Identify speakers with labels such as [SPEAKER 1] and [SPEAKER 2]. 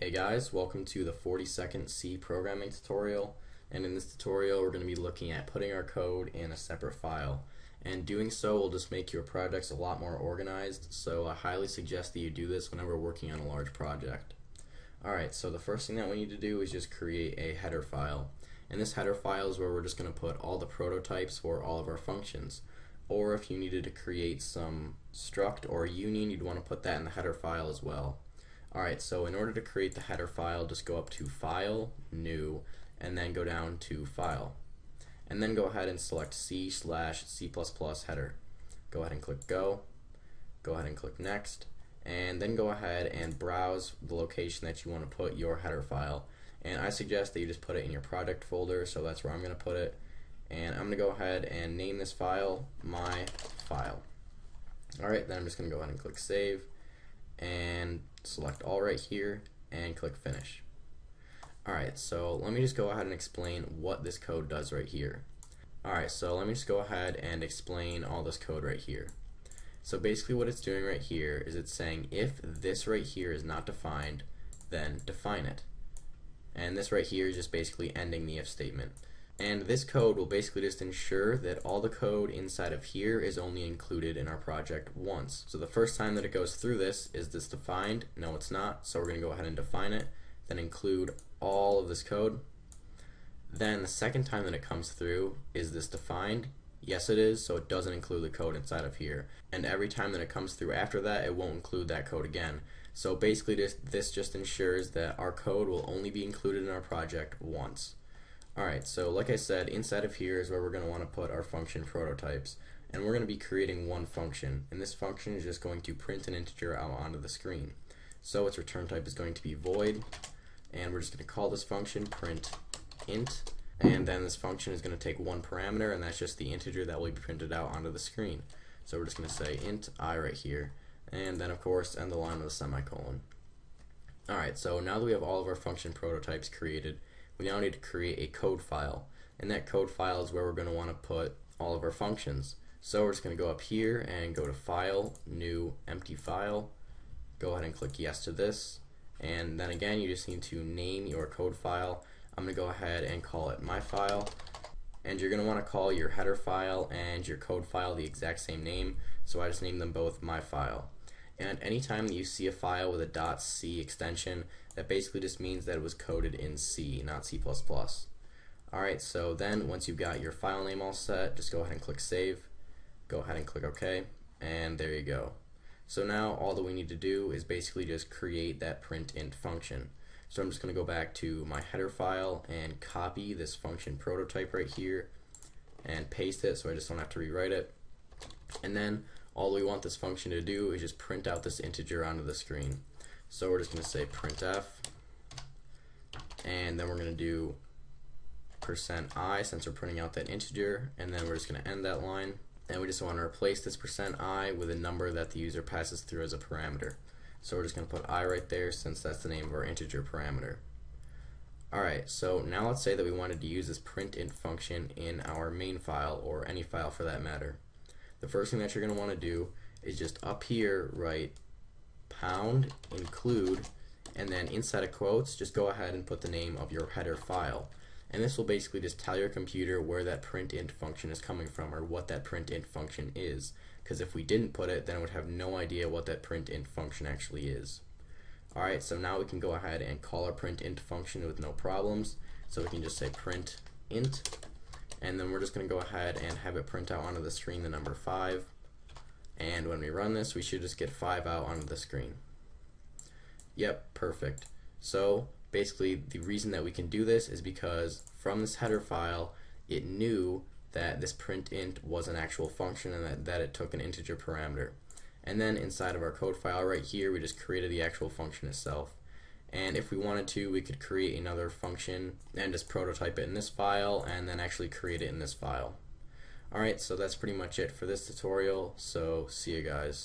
[SPEAKER 1] Hey guys, welcome to the 40-second C programming tutorial, and in this tutorial we're going to be looking at putting our code in a separate file, and doing so will just make your projects a lot more organized, so I highly suggest that you do this whenever working on a large project. Alright, so the first thing that we need to do is just create a header file, and this header file is where we're just going to put all the prototypes for all of our functions, or if you needed to create some struct or union, you'd want to put that in the header file as well. Alright, so in order to create the header file, just go up to File, New, and then go down to File. And then go ahead and select C/C++ header. Go ahead and click Go. Go ahead and click Next. And then go ahead and browse the location that you want to put your header file. And I suggest that you just put it in your project folder, so that's where I'm going to put it. And I'm going to go ahead and name this file My File. Alright, then I'm just going to go ahead and click Save. And select all right here and click finish. Alright, so let me just go ahead and explain what this code does right here. Alright, so let me just go ahead and explain all this code right here. So basically what it's doing right here is it's saying if this right here is not defined, then define it. And this right here is just basically ending the if statement. And this code will basically just ensure that all the code inside of here is only included in our project once. So the first time that it goes through this, is this defined? No, it's not. So we're going to go ahead and define it, then include all of this code. Then the second time that it comes through, is this defined? Yes, it is, so it doesn't include the code inside of here. And every time that it comes through after that, it won't include that code again. So basically this just ensures that our code will only be included in our project once. Alright, so like I said, inside of here is where we're going to want to put our function prototypes. And we're going to be creating one function, and this function is just going to print an integer out onto the screen. So its return type is going to be void, and we're just going to call this function print int, and then this function is going to take one parameter, and that's just the integer that will be printed out onto the screen. So we're just going to say int I right here, and then of course end the line with a semicolon. Alright, so now that we have all of our function prototypes created, we now need to create a code file, and that code file is where we're going to want to put all of our functions. So we're just going to go up here and go to File, New, Empty File, go ahead and click Yes to this, and then again you just need to name your code file. I'm going to go ahead and call it My File, and you're going to want to call your header file and your code file the exact same name, so I just named them both My File. And anytime that you see a file with a .c extension, that basically just means that it was coded in C, not C++. Alright, so then once you've got your file name all set, just go ahead and click Save, go ahead and click OK, and there you go. So now all that we need to do is basically just create that print int function. So I'm just going to go back to my header file and copy this function prototype right here and paste it so I just don't have to rewrite it. And then all we want this function to do is just print out this integer onto the screen. So we're just going to say printf, and then we're going to do %i since we're printing out that integer, and then we're just going to end that line. And we just want to replace this %i with a number that the user passes through as a parameter. So we're just going to put I right there since that's the name of our integer parameter. Alright, so now let's say that we wanted to use this printInt function in our main file, or any file for that matter. The first thing that you're going to want to do is just up here write #include, and then inside of quotes just go ahead and put the name of your header file. And this will basically just tell your computer where that printInt function is coming from, or what that printInt function is. Because if we didn't put it, then it would have no idea what that printInt function actually is. Alright, so now we can go ahead and call our printInt function with no problems. So we can just say printInt, and then we're just going to go ahead and have it print out onto the screen the number 5. And when we run this, we should just get 5 out onto the screen. Yep, perfect. So basically the reason that we can do this is because from this header file it knew that this printInt was an actual function and that it took an integer parameter. And then inside of our code file right here we just created the actual function itself. And if we wanted to, we could create another function and just prototype it in this file and then actually create it in this file. Alright, so that's pretty much it for this tutorial, so see you guys.